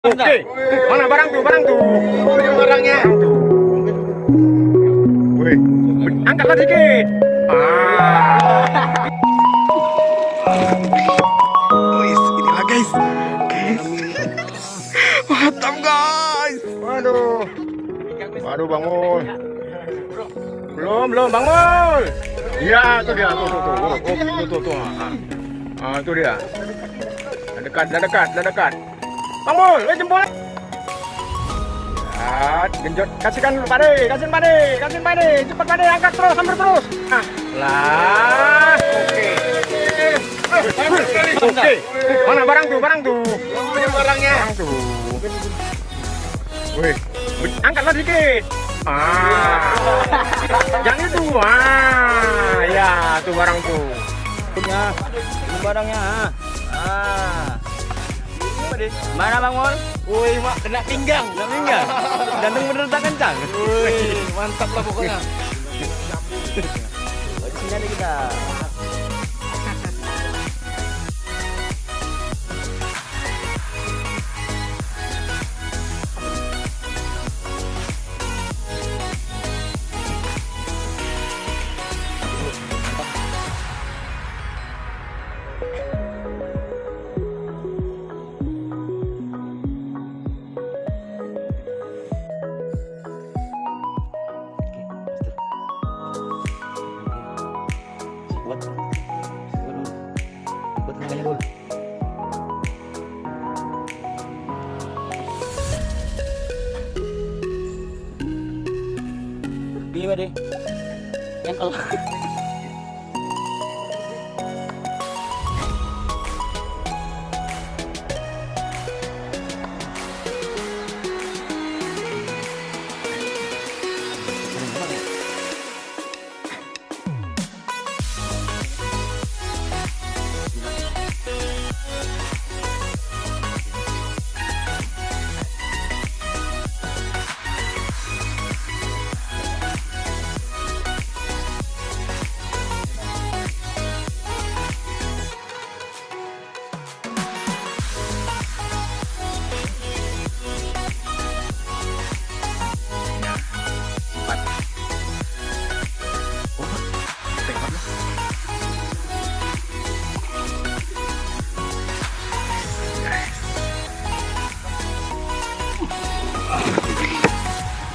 Oke, mana barang tuh? Barangnya. Wih, angkatlah dikit. Guys, inilah guys. Mantap guys. Waduh, Bang Mul. Belum Bang Mul. Iya, tuh dia, tuh. Tuh dia. Dah dekat. Bang Mul, jempol. Genjot, kasihkan dulu Pade. Cepat Pade, angkat terus, sambil terus. Lah, oke. Mana barang tuh? Barangnya. Wih, angkatlah dikit. Jangan itu. Ya, tuh barang tuh. Barangnya. Mana Bang Mol? Wih, mak kena pinggang. Jantung bener tak kencang. Wih, mantap lah pokoknya. Di sini ada kita. Buat tengahnya dulu. Gimana deh? Yang kalau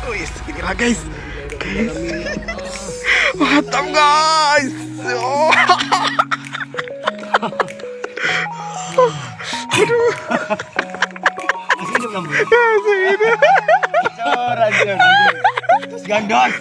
Guys, inilah guys. Mantap guys. Oh. Aduh. gandos.